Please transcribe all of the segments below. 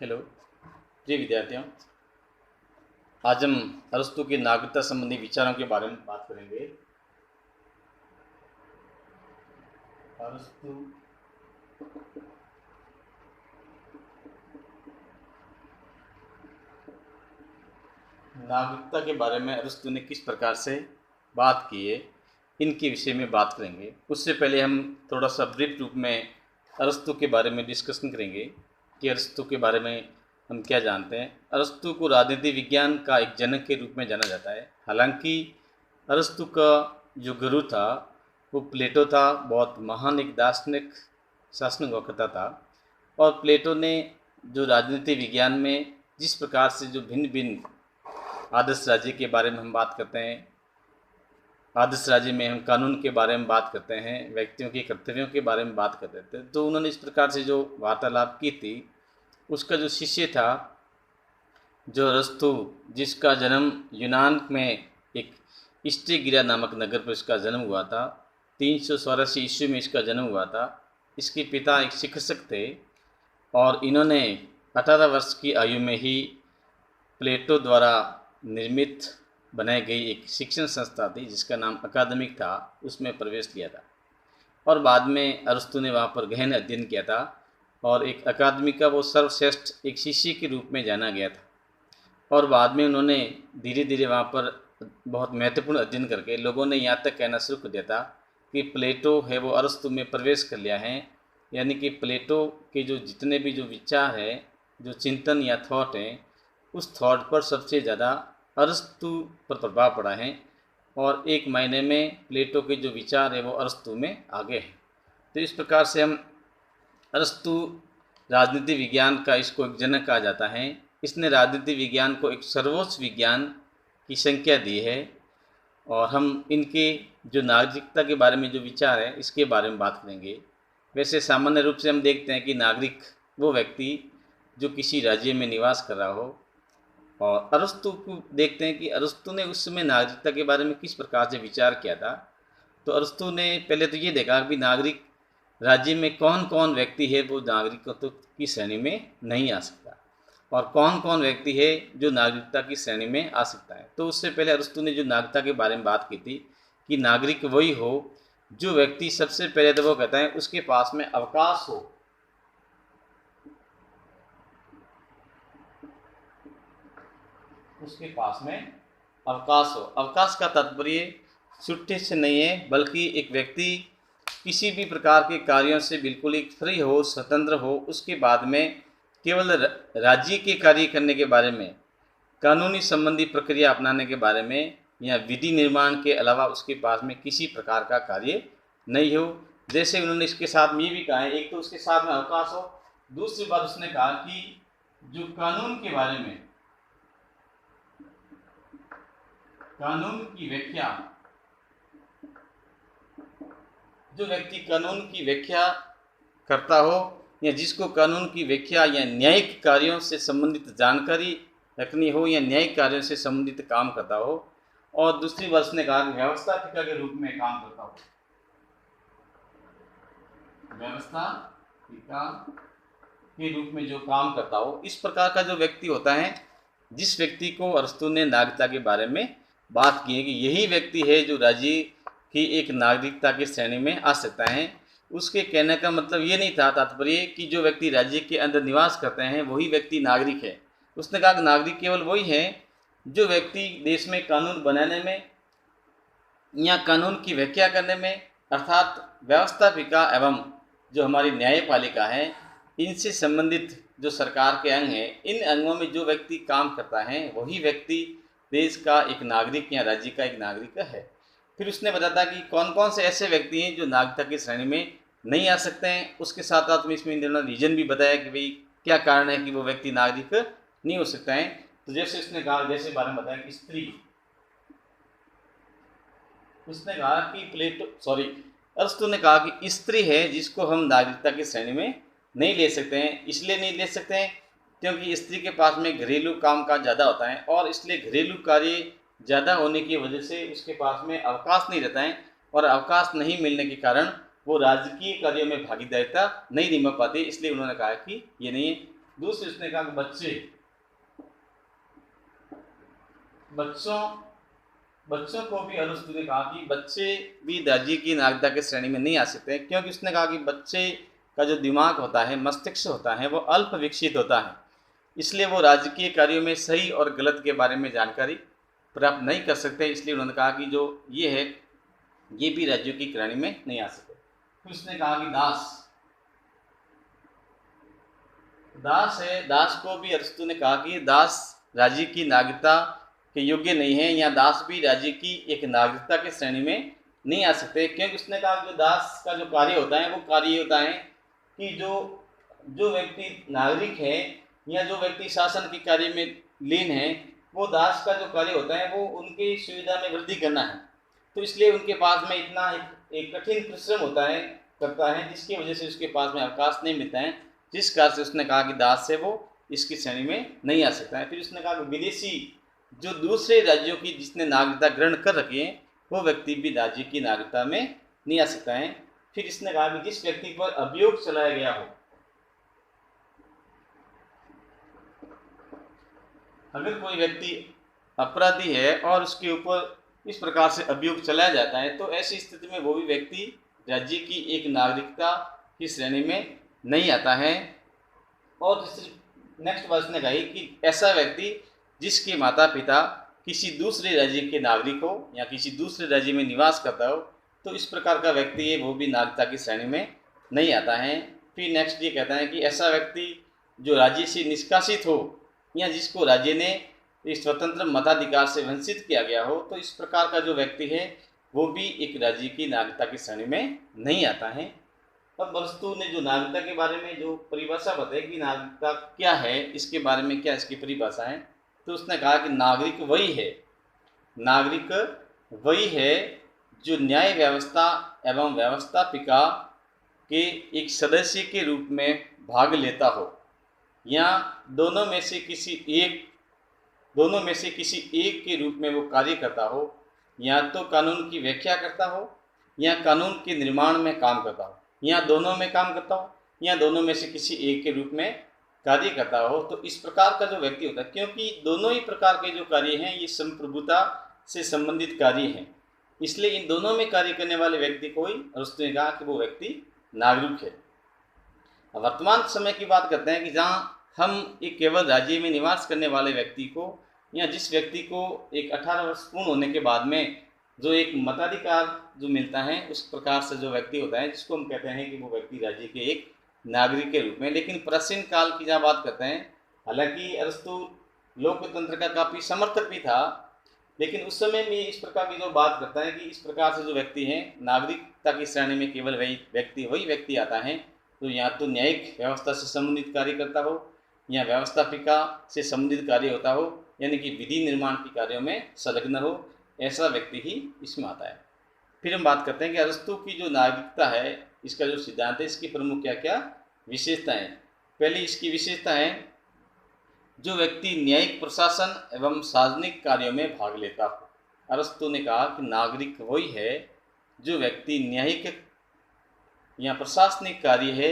Hello प्रिय विद्यार्थियों, आज हम अरस्तु के नागरिकता संबंधी विचारों के बारे में बात करेंगे। अरस्तु नागरिकता के बारे में अरस्तु ने किस प्रकार से बात की है, इनके विषय में बात करेंगे। उससे पहले हम थोड़ा सा ब्रीफ रूप में अरस्तु के बारे में डिस्कशन करेंगे कि अरस्तु के बारे में हम क्या जानते हैं। अरस्तु को राजनीति विज्ञान का एक जनक के रूप में जाना जाता है। हालांकि अरस्तु का जो गुरु था वो प्लेटो था। बहुत महान एक दार्शनिक शासनिक वक्ता था। और प्लेटो ने जो राजनीति विज्ञान में जिस प्रकार से जो भिन्न भिन्न आदर्श राज्य के बारे में हम बात करते हैं, आदर्श राज्य में हम कानून के बारे में बात करते हैं, व्यक्तियों के कर्तव्यों के बारे में बात करते थे, तो उन्होंने इस प्रकार से जो वार्तालाप की थी, उसका जो शिष्य था जो अरस्तु, जिसका जन्म यूनान में एक स्ट्रीगिरा नामक नगर पर इसका जन्म हुआ था। 384 ईस्वी में इसका जन्म हुआ था। इसके पिता एक शिक्षक थे और इन्होंने 18 वर्ष की आयु में ही प्लेटो द्वारा निर्मित बनाई गई एक शिक्षण संस्था थी जिसका नाम अकादमिक था, उसमें प्रवेश लिया था। और बाद में अरस्तु ने वहाँ पर गहन अध्ययन किया था और एक अकादमिक का वो सर्वश्रेष्ठ एक शिष्य के रूप में जाना गया था। और बाद में उन्होंने धीरे धीरे वहाँ पर बहुत महत्वपूर्ण अध्ययन करके लोगों ने यहाँ तक कहना शुरू कर दिया था कि प्लेटो है वो अरस्तु में प्रवेश कर लिया है। यानी कि प्लेटो के जो जितने भी जो विचार है, जो चिंतन या थॉट है, उस थॉट पर सबसे ज़्यादा अरस्तु पर प्रभाव पड़ा है। और एक महीने में प्लेटो के जो विचार है वो अरस्तु में आगे हैं। तो इस प्रकार से हम अरस्तु राजनीति विज्ञान का इसको एक जनक कहा जाता है। इसने राजनीति विज्ञान को एक सर्वोच्च विज्ञान की संज्ञा दी है। और हम इनके जो नागरिकता के बारे में जो विचार है इसके बारे में बात करेंगे। वैसे सामान्य रूप से हम देखते हैं कि नागरिक वो व्यक्ति जो किसी राज्य में निवास कर रहा हो। और अरस्तु को देखते हैं कि अरस्तु ने उस समय नागरिकता के बारे में किस प्रकार से विचार किया था। तो अरस्तु ने पहले तो ये देखा कि नागरिक राज्य में कौन कौन व्यक्ति है वो नागरिकत्व की श्रेणी में नहीं आ सकता और कौन कौन व्यक्ति है जो नागरिकता की श्रेणी में आ सकता है। तो उससे पहले अरस्तु ने जो नागरिकता के बारे में बात की थी कि नागरिक वही हो जो व्यक्ति, सबसे पहले तो वो कहता है उसके पास में अवकाश हो, उसके पास में अवकाश हो। अवकाश का तात्पर्य छुट्टी से नहीं है, बल्कि एक व्यक्ति किसी भी प्रकार के कार्यों से बिल्कुल ही फ्री हो, स्वतंत्र हो। उसके बाद में केवल राज्य के कार्य करने के बारे में, कानूनी संबंधी प्रक्रिया अपनाने के बारे में या विधि निर्माण के अलावा उसके पास में किसी प्रकार का कार्य नहीं हो। जैसे उन्होंने इसके साथ में ये भी कहा है, एक तो उसके साथ में अवकाश हो, दूसरी बात उसने कहा कि जो कानून के बारे में, कानून की व्याख्या, जो व्यक्ति कानून की व्याख्या करता हो या जिसको कानून की व्याख्या या न्यायिक कार्यों से संबंधित जानकारी रखनी हो या न्यायिक कार्यों से संबंधित काम करता हो। और दूसरी वर्ष ने कहा व्यवस्थापिका के रूप में काम करता हो, व्यवस्थापिका के रूप में जो काम करता हो, इस प्रकार का जो व्यक्ति होता है, जिस व्यक्ति को अरस्तु ने नागरिकता के बारे में बात की है कि यही व्यक्ति है जो राज्य की एक नागरिकता की श्रेणी में आ सकता है। उसके कहने का मतलब ये नहीं था तात्पर्य कि जो व्यक्ति राज्य के अंदर निवास करते हैं वही व्यक्ति नागरिक है। उसने कहा कि नागरिक केवल वही है जो व्यक्ति देश में कानून बनाने में या कानून की व्याख्या करने में, अर्थात व्यवस्थापिका एवं जो हमारी न्यायपालिका है, इनसे संबंधित जो सरकार के अंग हैं, इन अंगों में जो व्यक्ति काम करता है वही व्यक्ति देश का एक नागरिक या राज्य का एक नागरिक है। फिर उसने बताया कि कौन कौन से ऐसे व्यक्ति हैं जो नागरिकता की श्रेणी में नहीं आ सकते हैं। उसके साथ साथ में इसमें इन्होंने रीजन भी बताया कि भाई क्या कारण है कि वो व्यक्ति नागरिक नहीं हो सकता है। तो जैसे उसने कहा, जैसे बारे में बताया कि स्त्री, उसने कहा कि अरस्तु ने कहा कि स्त्री है जिसको हम नागरिकता की श्रेणी में नहीं ले सकते हैं। इसलिए नहीं ले सकते हैं क्योंकि स्त्री के पास में घरेलू काम काज ज़्यादा होता है और इसलिए घरेलू कार्य ज़्यादा होने की वजह से उसके पास में अवकाश नहीं रहता है और अवकाश नहीं मिलने के कारण वो राजकीय कार्यों में भागीदारिता नहीं निभा पाती। इसलिए उन्होंने कहा कि ये नहीं है। दूसरी उसने कहा कि बच्चों को भी अरस्तु ने कहा कि बच्चे भी राज्य की नागरिकता की श्रेणी में नहीं आ सकते, क्योंकि उसने कहा कि बच्चे का जो दिमाग होता है, मस्तिष्क होता है, वो अल्प विकसित होता है, इसलिए वो राजकीय कार्यों में सही और गलत के बारे में जानकारी प्राप्त नहीं कर सकते। इसलिए उन्होंने कहा कि जो ये है, ये भी राज्यों की श्रेणी में नहीं आ सकते। फिर उसने कहा कि दास है, दास को भी अरस्तु ने कहा कि दास राज्य की नागरिकता के योग्य नहीं है, या दास भी राज्य की एक नागरिकता की श्रेणी में नहीं आ सकते, क्योंकि उसने कहा कि जो दास का जो कार्य होता है वो कार्य होता है कि जो व्यक्ति नागरिक है या जो व्यक्ति शासन के कार्य में लीन है, वो दास का जो कार्य होता है वो उनकी सुविधा में वृद्धि करना है। तो इसलिए उनके पास में इतना एक कठिन परिश्रम करता है, जिसकी वजह से उसके पास में अवकाश नहीं मिलता है, जिस कारण से उसने कहा कि दास से वो इसकी श्रेणी में नहीं आ सकता है। फिर उसने कहा कि विदेशी जो दूसरे राज्यों की जिसने नागरिकता ग्रहण कर रखी है, वो व्यक्ति भी राज्य की नागरिकता में नहीं आ सकता है। फिर इसने कहा कि जिस व्यक्ति पर अभियोग चलाया गया हो, अगर कोई व्यक्ति अपराधी है और उसके ऊपर इस प्रकार से अभियोग चलाया जाता है, तो ऐसी स्थिति में वो भी व्यक्ति राज्य की एक नागरिकता की श्रेणी में नहीं आता है। और नेक्स्ट वर्ष ने कही कि ऐसा व्यक्ति जिसके माता पिता किसी दूसरे राज्य के नागरिक हो या किसी दूसरे राज्य में निवास करता हो, तो इस प्रकार का व्यक्ति है वो भी नागरिकता की श्रेणी में नहीं आता है। फिर नेक्स्ट ये कहता है कि ऐसा व्यक्ति जो राज्य से निष्कासित हो या जिसको राज्य ने इस स्वतंत्र मताधिकार से वंचित किया गया हो, तो इस प्रकार का जो व्यक्ति है वो भी एक राज्य की नागरिकता की श्रेणी में नहीं आता है। अब अरस्तु ने जो नागरिकता के बारे में जो परिभाषा बताई कि नागरिकता क्या है, इसके बारे में क्या इसकी परिभाषा है, तो उसने कहा कि नागरिक वही है जो न्याय व्यवस्था एवं व्यवस्थापिका के एक सदस्य के रूप में भाग लेता हो, या दोनों में से किसी एक के रूप में वो कार्य करता हो, या तो कानून की व्याख्या करता हो या कानून के निर्माण में काम करता हो, या दोनों में काम करता हो, या दोनों में से किसी एक के रूप में कार्य करता हो। तो इस प्रकार का जो व्यक्ति होता है, क्योंकि दोनों ही प्रकार के जो कार्य हैं ये संप्रभुता से संबंधित कार्य हैं, इसलिए इन दोनों में कार्य करने वाले व्यक्ति को ही अरस्तु ने कहा कि वो व्यक्ति नागरिक है। वर्तमान समय की बात करते हैं कि जहाँ हम एक केवल राज्य में निवास करने वाले व्यक्ति को या जिस व्यक्ति को एक 18 वर्ष पूर्ण होने के बाद में जो एक मताधिकार जो मिलता है, उस प्रकार से जो व्यक्ति होता है जिसको हम कहते हैं कि वो व्यक्ति राज्य के एक नागरिक के रूप में। लेकिन प्राचीन काल की जहाँ बात करते हैं, हालांकि अरस्तु लोकतंत्र का काफ़ी समर्थक भी था, लेकिन उस समय में इस प्रकार की जो बात करता है कि इस प्रकार से जो व्यक्ति हैं नागरिकता की श्रेणी में केवल वही व्यक्ति आता है तो या तो न्यायिक व्यवस्था से संबंधित कार्य करता हो या व्यवस्थापिका से संबंधित कार्य होता हो, यानी कि विधि निर्माण के कार्यों में संलग्न हो, ऐसा व्यक्ति ही इसमें आता है। फिर हम बात करते हैं कि अरस्तु की जो नागरिकता है, इसका जो सिद्धांत है, इसकी प्रमुख क्या क्या विशेषताएं। पहली इसकी विशेषता है जो व्यक्ति न्यायिक प्रशासन एवं सार्वजनिक कार्यों में भाग लेता हो। अरस्तु ने कहा कि नागरिक वही है जो व्यक्ति न्यायिक या प्रशासनिक कार्य है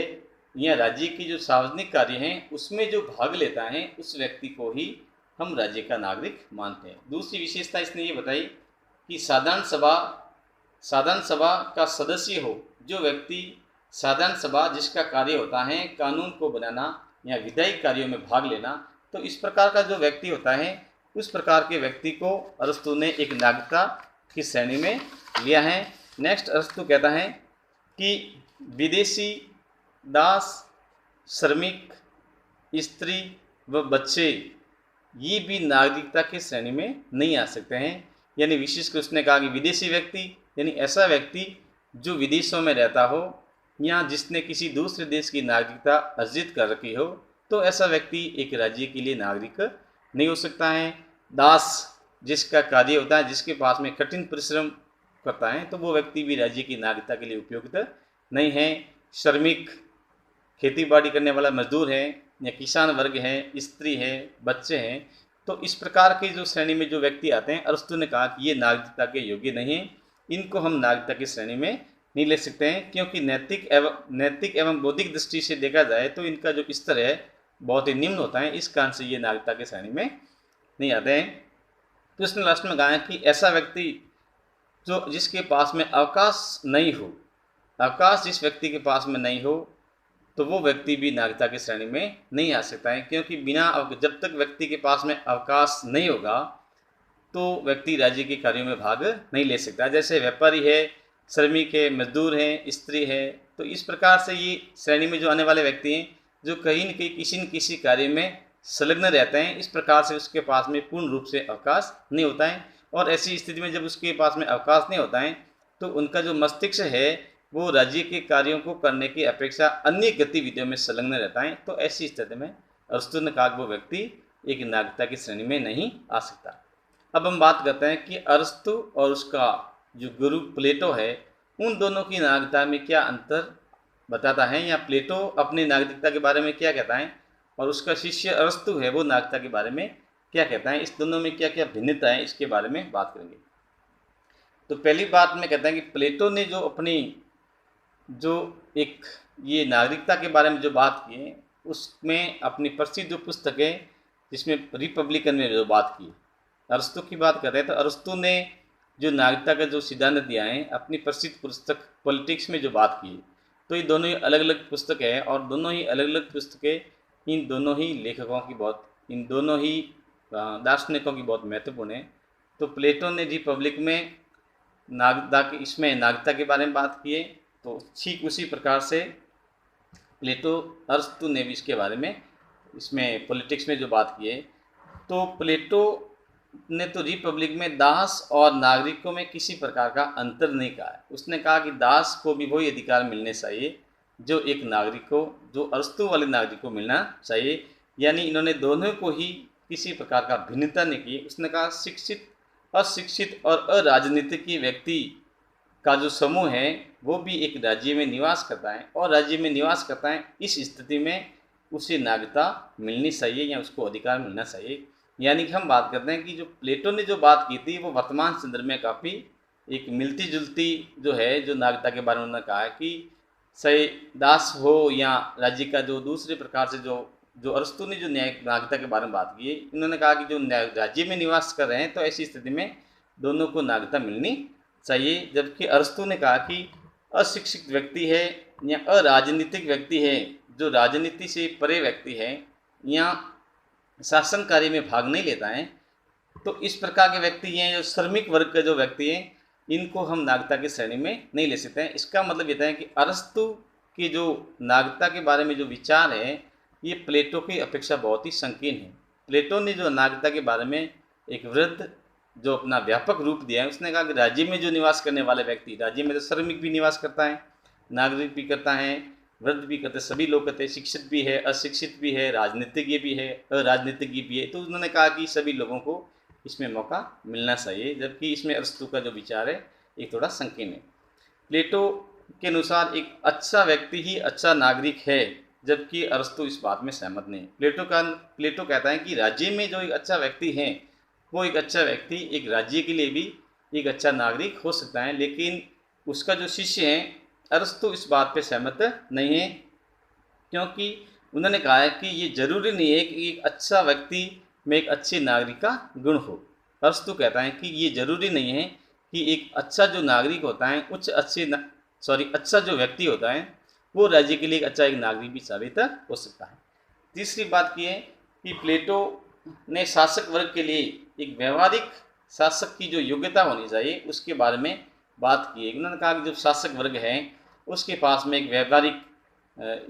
या राज्य की जो सार्वजनिक कार्य हैं उसमें जो भाग लेता है, उस व्यक्ति को ही हम राज्य का नागरिक मानते हैं। दूसरी विशेषता इसने ये बताई कि साधारण सभा का सदस्य हो, जो व्यक्ति साधारण सभा जिसका कार्य होता है कानून को बनाना या विधायी कार्यों में भाग लेना, तो इस प्रकार का जो व्यक्ति होता है उस प्रकार के व्यक्ति को अरस्तु ने एक नागरिकता की श्रेणी में लिया है। नेक्स्ट अरस्तु कहता है कि विदेशी, दास, श्रमिक, स्त्री व बच्चे ये भी नागरिकता की श्रेणी में नहीं आ सकते हैं। यानी विशेषकर उसने कहा कि विदेशी व्यक्ति यानी ऐसा व्यक्ति जो विदेशों में रहता हो या जिसने किसी दूसरे देश की नागरिकता अर्जित कर रखी हो, तो ऐसा व्यक्ति एक राज्य के लिए नागरिक नहीं हो सकता है। दास जिसका कार्य होता है, जिसके पास में कठिन परिश्रम करता है, तो वो व्यक्ति भी राज्य की नागरिकता के लिए उपयुक्त नहीं है। श्रमिक खेती बाड़ी करने वाला मजदूर है या किसान वर्ग है, स्त्री है, बच्चे हैं, तो इस प्रकार की जो श्रेणी में जो व्यक्ति आते हैं, अरस्तु ने कहा कि ये नागरिकता के योग्य नहीं है, इनको हम नागरिकता की श्रेणी में नहीं ले सकते हैं, क्योंकि नैतिक एवं बौद्धिक दृष्टि से देखा जाए तो इनका जो स्तर है बहुत ही निम्न होता है, इस कारण से ये नागरिकता की श्रेणी में नहीं आते हैं। तो इसने लास्ट में कहा है कि ऐसा व्यक्ति जो जिसके पास में अवकाश नहीं हो, अवकाश जिस व्यक्ति के पास में नहीं हो, तो वो व्यक्ति भी नागरिकता की श्रेणी में नहीं आ सकता है, क्योंकि जब तक व्यक्ति के पास में अवकाश नहीं होगा तो व्यक्ति राज्य के कार्यों में भाग नहीं ले सकता। जैसे व्यापारी है, श्रमिक है, मजदूर है, स्त्री है, तो इस प्रकार से ये श्रेणी में जो आने वाले व्यक्ति हैं जो कहीं न कहीं किसी न किसी कार्य में संलग्न रहते हैं, इस प्रकार से उसके पास में पूर्ण रूप से अवकाश नहीं होता है। और ऐसी स्थिति में जब उसके पास में अवकाश नहीं होता है तो उनका जो मस्तिष्क है वो राज्य के कार्यों को करने की अपेक्षा अन्य गतिविधियों में संलग्न रहता है। तो ऐसी स्थिति में अरस्तु ने कहा कि वो व्यक्ति एक नागरिकता की श्रेणी में नहीं आ सकता। अब हम बात करते हैं कि अरस्तु और उसका जो गुरु प्लेटो है, उन दोनों की नागरिकता में क्या अंतर बताता है, या प्लेटो अपनी नागरिकता के बारे में क्या कहता है और उसका शिष्य अरस्तु है वो नागरिकता के बारे में क्या कहता है, इस दोनों में क्या क्या भिन्नता है, इसके बारे में बात करेंगे। तो पहली बात में कहता है कि प्लेटो ने जो अपनी जो एक ये नागरिकता के बारे में जो बात की है उसमें अपनी प्रसिद्ध जो पुस्तक है जिसमें रिपब्लिकन में जो बात की, अरस्तु की बात कर रहे हैं तो अरस्तु ने जो नागरिकता का जो सिद्धांत दिया है अपनी प्रसिद्ध पुस्तक पॉलिटिक्स में जो बात की, तो ये दोनों ही अलग अलग पुस्तक है और दोनों ही अलग अलग पुस्तकें इन दोनों ही लेखकों की इन दोनों ही दार्शनिकों की बहुत महत्वपूर्ण है। तो प्लेटो ने रिपब्लिक में नागरिकता के बारे में बात की है, तो ठीक उसी प्रकार से प्लेटो अरस्तु ने भी इसके बारे में इसमें पॉलिटिक्स में जो बात की है। तो प्लेटो ने तो रिपब्लिक में दास और नागरिकों में किसी प्रकार का अंतर नहीं कहा है। उसने कहा कि दास को भी वही अधिकार मिलने चाहिए जो एक नागरिक को, जो अरस्तु वाले नागरिक को मिलना चाहिए, यानी इन्होंने दोनों को ही किसी प्रकार का भिन्नता नहीं की। उसने कहा शिक्षित, अशिक्षित और अराजनीतिक व्यक्ति का जो समूह है वो भी एक राज्य में निवास करता है और राज्य में निवास करता है, इस स्थिति में उसे नागरिकता मिलनी चाहिए या उसको अधिकार मिलना चाहिए। यानी कि हम बात करते हैं कि जो प्लेटो ने जो बात की थी वो वर्तमान संदर्भ में काफ़ी एक मिलती जुलती जो है, जो नागरिकता के बारे में उन्होंने कहा है कि सही दास हो या राज्य का जो दूसरे प्रकार से जो अरस्तु ने जो नागरिकता के बारे में बात की है, इन्होंने कहा कि जो राज्य में निवास कर रहे हैं तो ऐसी स्थिति में दोनों को नागरिकता मिलनी चाहिए। जबकि अरस्तु ने कहा कि अशिक्षित व्यक्ति है या अराजनीतिक व्यक्ति है, जो राजनीति से परे व्यक्ति है या शासन कार्य में भाग नहीं लेता है, तो इस प्रकार के व्यक्ति हैं जो श्रमिक वर्ग के जो व्यक्ति हैं इनको हम नागरिकता की श्रेणी में नहीं ले सकते हैं। इसका मतलब ये है कि अरस्तु की जो नागरिकता के बारे में जो विचार है ये प्लेटो की अपेक्षा बहुत ही संकीर्ण है। प्लेटो ने जो नागरिकता के बारे में एक वृद्ध जो अपना व्यापक रूप दिया है, उसने कहा कि राज्य में जो निवास करने वाले व्यक्ति, राज्य में तो श्रमिक भी निवास करता है, नागरिक भी करता है, वृद्ध भी करते, सभी लोग करते हैं, शिक्षित भी है, अशिक्षित भी है, राजनीतिज्ञ भी है, अराजनीतिज्ञ भी है। तो उन्होंने कहा कि सभी लोगों को इसमें मौका मिलना चाहिए, जबकि इसमें अरस्तु का जो विचार है ये थोड़ा संकीर्ण है। प्लेटो के अनुसार एक अच्छा व्यक्ति ही अच्छा नागरिक है, जबकि अरस्तु इस बात में सहमत नहीं। प्लेटो कहता है कि राज्य में जो एक अच्छा व्यक्ति है वो एक अच्छा व्यक्ति एक राज्य के लिए भी एक अच्छा नागरिक हो सकता है, लेकिन उसका जो शिष्य है अरस्तु इस बात पे सहमत नहीं है, क्योंकि उन्होंने कहा है कि ये जरूरी नहीं है कि एक अच्छा व्यक्ति में एक अच्छे नागरिक का गुण हो। अरस्तु कहता है कि ये जरूरी नहीं है कि एक अच्छा जो नागरिक होता है अच्छा जो व्यक्ति होता है वो राज्य के लिए एक अच्छा एक नागरिक भी साबित हो सकता है। तीसरी बात की है कि प्लेटो ने शासक वर्ग के लिए एक व्यवहारिक शासक की जो योग्यता होनी चाहिए उसके बारे में बात की है। उन्होंने कहा कि जो शासक वर्ग है उसके पास में एक व्यवहारिक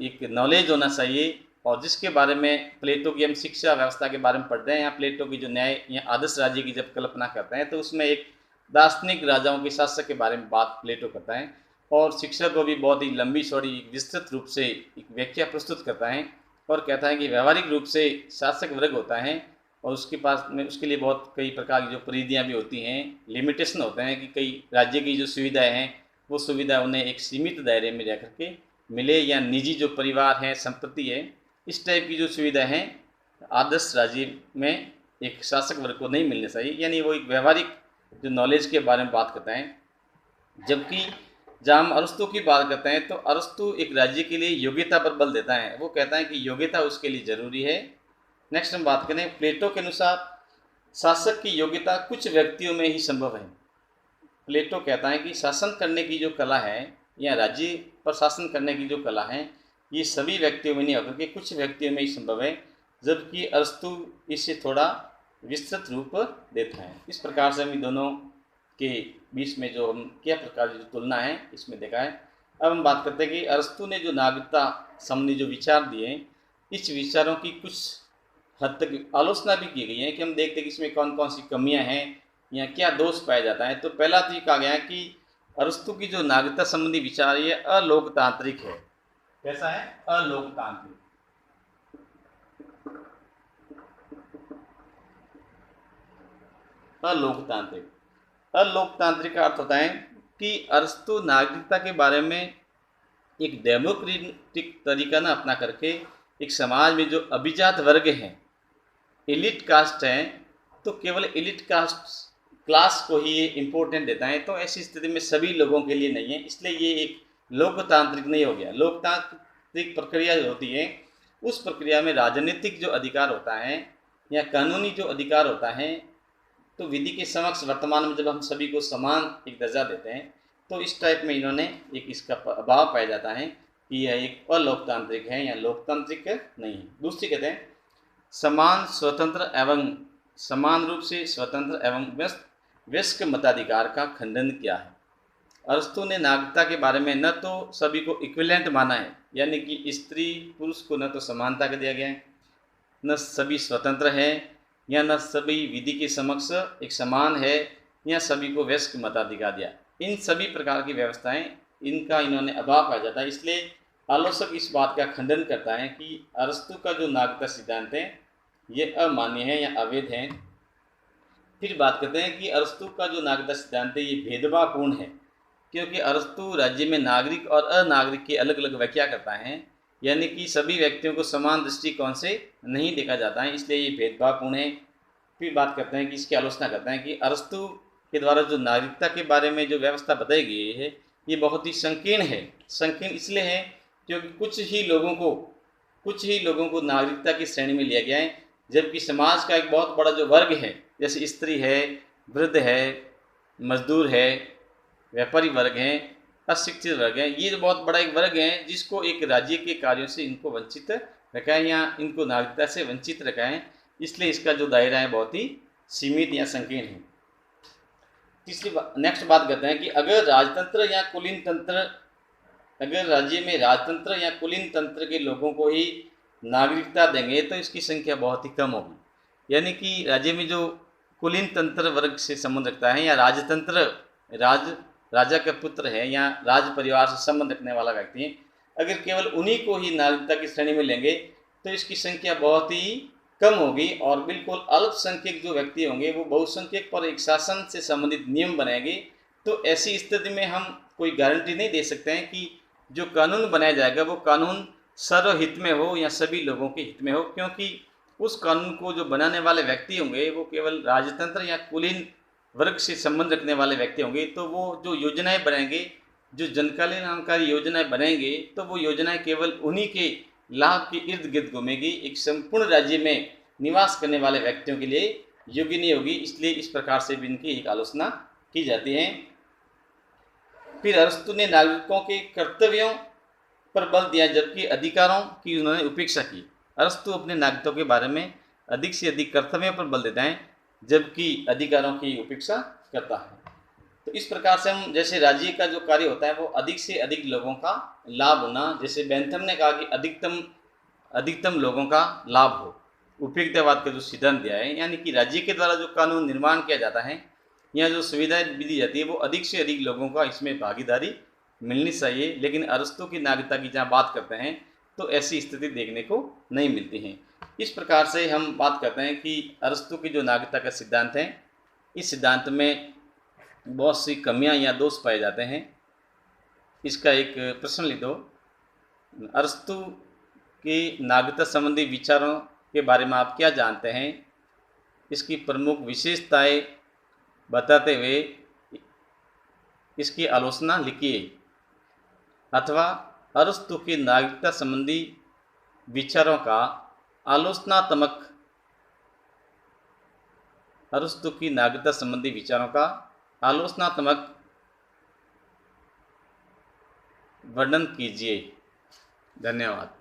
एक नॉलेज होना चाहिए, और जिसके बारे में प्लेटो की हम शिक्षा व्यवस्था के बारे में पढ़ते हैं या प्लेटो की जो न्याय या आदर्श राज्य की जब कल्पना करते हैं तो उसमें एक दार्शनिक राजाओं के शासक के बारे में बात प्लेटो करता है, और शिक्षा को भी बहुत ही लंबी चौड़ी विस्तृत रूप से एक व्याख्या प्रस्तुत करता है और कहता है कि व्यवहारिक रूप से शासक वर्ग होता है और उसके पास में उसके लिए बहुत कई प्रकार की जो परिधियाँ भी होती हैं, लिमिटेशन होते हैं कि कई राज्य की जो सुविधाएं हैं वो सुविधा उन्हें एक सीमित दायरे में रह करके मिले, या निजी जो परिवार है संपत्ति है इस टाइप की जो सुविधा है आदर्श राज्य में एक शासक वर्ग को नहीं मिलनी चाहिए। यानी वो एक व्यवहारिक जो नॉलेज के बारे में बात करता है, जबकि जहाँ हम अरस्तु की बात करते हैं तो अरस्तु एक राज्य के लिए योग्यता पर बल देता है। वो कहता है कि योग्यता उसके लिए ज़रूरी है। नेक्स्ट हम बात करें प्लेटो के अनुसार शासक की योग्यता कुछ व्यक्तियों में ही संभव है। प्लेटो कहता है कि शासन करने की जो कला है या राज्य पर शासन करने की जो कला है ये सभी व्यक्तियों में नहीं होकर के कुछ व्यक्तियों में ही संभव है, जबकि अरस्तु इसे थोड़ा विस्तृत रूप देता है। इस प्रकार से हम दोनों के बीच में जो हम क्या प्रकार की जो तुलना है इसमें देखा है। अब हम बात करते हैं कि अरस्तु ने जो नागरिकता संबंधी जो विचार दिए, इस विचारों की कुछ हद तक आलोचना भी की गई है कि हम देखते हैं कि इसमें कौन कौन सी कमियां हैं या क्या दोष पाया जाता है। तो पहला तो ये कहा गया है कि अरस्तु की जो नागरिकता संबंधी विचार ये अलोकतांत्रिक है। कैसा है? अलोकतांत्रिक। अलोकतांत्रिक अलोकतांत्रिक का अर्थ होता है कि अरस्तु नागरिकता के बारे में एक डेमोक्रेटिक तरीका ना अपना करके एक समाज में जो अभिजात वर्ग हैं, एलिट कास्ट हैं, तो केवल एलिट कास्ट क्लास को ही ये इम्पोर्टेंट देता है। तो ऐसी स्थिति में सभी लोगों के लिए नहीं है, इसलिए ये एक लोकतांत्रिक नहीं हो गया। लोकतांत्रिक प्रक्रिया जो होती है उस प्रक्रिया में राजनीतिक जो अधिकार होता है या कानूनी जो अधिकार होता है, तो विधि के समक्ष वर्तमान में जब हम सभी को समान एक दर्जा देते हैं तो इस टाइप में इन्होंने एक इसका अभाव पाया जाता है कि यह एक अलोकतांत्रिक है या लोकतांत्रिक नहीं है। दूसरी कहते हैं समान रूप से स्वतंत्र एवं वयस्क मताधिकार का खंडन किया है। अरस्तु ने नागरिकता के बारे में न तो सभी को इक्विवेलेंट माना है, यानी कि स्त्री पुरुष को न तो समानता का दिया गया है, न सभी स्वतंत्र है या न सभी विधि के समक्ष एक समान है या सभी को वयस्क मताधिकार दिया। इन सभी प्रकार की व्यवस्थाएं इनका इन्होंने अभाव पाया जाता है। इसलिए आलोचक इस बात का खंडन करता है कि अरस्तु का जो नागरिकता सिद्धांत है ये अमान्य है या अवैध है। फिर बात करते हैं कि अरस्तु का जो नागरिकता सिद्धांत है ये भेदभावपूर्ण है, क्योंकि अरस्तु राज्य में नागरिक और अनागरिक की अलग अलग व्याख्या करता है, यानी कि सभी व्यक्तियों को समान दृष्टिकोण से नहीं देखा जाता है, इसलिए ये भेदभावपूर्ण है। फिर बात करते हैं कि इसकी आलोचना करते हैं कि अरस्तु के द्वारा जो नागरिकता के बारे में जो व्यवस्था बताई गई है ये बहुत ही संकीर्ण है। संकीर्ण इसलिए है क्योंकि कुछ ही लोगों को नागरिकता की श्रेणी में लिया गया है, जबकि समाज का एक बहुत बड़ा जो वर्ग है, जैसे स्त्री है, वृद्ध है, मजदूर है, व्यापारी वर्ग हैं, अशिक्षित वर्ग हैं, ये जो बहुत बड़ा एक वर्ग है जिसको एक राज्य के कार्यों से इनको वंचित रखा है या इनको नागरिकता से वंचित रखा है, इसलिए इसका जो दायरा है बहुत ही सीमित या संकीर्ण है। तीसरी नेक्स्ट बात करते हैं कि अगर राज्य में राजतंत्र या कुलीन तंत्र के लोगों को ही नागरिकता देंगे तो इसकी संख्या बहुत ही कम होगी। यानी कि राज्य में जो कुलीन तंत्र वर्ग से संबंध रखता है या राजतंत्र राजा का पुत्र है या राज परिवार से संबंध रखने वाला व्यक्ति है, अगर केवल उन्हीं को ही नागरिकता की श्रेणी में लेंगे तो इसकी संख्या बहुत ही कम होगी और बिल्कुल अल्पसंख्यक जो व्यक्ति होंगे वो बहुसंख्यक पर एक शासन से संबंधित नियम बनाएंगे। तो ऐसी स्थिति में हम कोई गारंटी नहीं दे सकते हैं कि जो कानून बनाया जाएगा वो कानून सर्वहित में हो या सभी लोगों के हित में हो, क्योंकि उस कानून को जो बनाने वाले व्यक्ति होंगे वो केवल राजतंत्र या कुलीन वर्ग से संबंध रखने वाले व्यक्ति होंगे। तो वो जो योजनाएं बनाएंगे, जो जनकल्याणकारी योजनाएं बनाएंगे, तो वो योजनाएं केवल उन्हीं के लाभ के इर्द गिर्द घूमेगी, एक संपूर्ण राज्य में निवास करने वाले व्यक्तियों के लिए योग्य नहीं होगी। इसलिए इस प्रकार से भी इनकी एक आलोचना की जाती है। फिर अरस्तु ने नागरिकों के कर्तव्यों पर बल दिया जबकि अधिकारों की उन्होंने उपेक्षा की। अरस्तु अपने नागरिकों के बारे में अधिक से अधिक कर्तव्यों पर बल देता है जबकि अधिकारों की उपेक्षा करता है। तो इस प्रकार से हम जैसे राज्य का जो कार्य होता है वो अधिक से अधिक लोगों का लाभ होना, जैसे बेंथम ने कहा कि अधिकतम लोगों का लाभ हो, उपयुक्तवाद का जो सिद्धांत दिया है, यानी कि राज्य के द्वारा जो कानून निर्माण किया जाता है या जो सुविधाएं दी जाती है वो अधिक से अधिक लोगों का इसमें भागीदारी मिलनी चाहिए। लेकिन अरस्तु की नागरिकता की जहाँ बात करते हैं तो ऐसी स्थिति देखने को नहीं मिलती है। इस प्रकार से हम बात करते हैं कि अरस्तु की जो नागरिकता का सिद्धांत है, इस सिद्धांत में बहुत सी कमियां या दोष पाए जाते हैं। इसका एक प्रश्न लिख दो। अरस्तु की नागरिकता संबंधी विचारों के बारे में आप क्या जानते हैं? इसकी प्रमुख विशेषताएं बताते हुए इसकी आलोचना लिखिए। अथवा अरस्तु की नागरिकता संबंधी विचारों का आलोचनात्मक अरस्तु की नागरिकता संबंधी विचारों का आलोचनात्मक वर्णन कीजिए। धन्यवाद।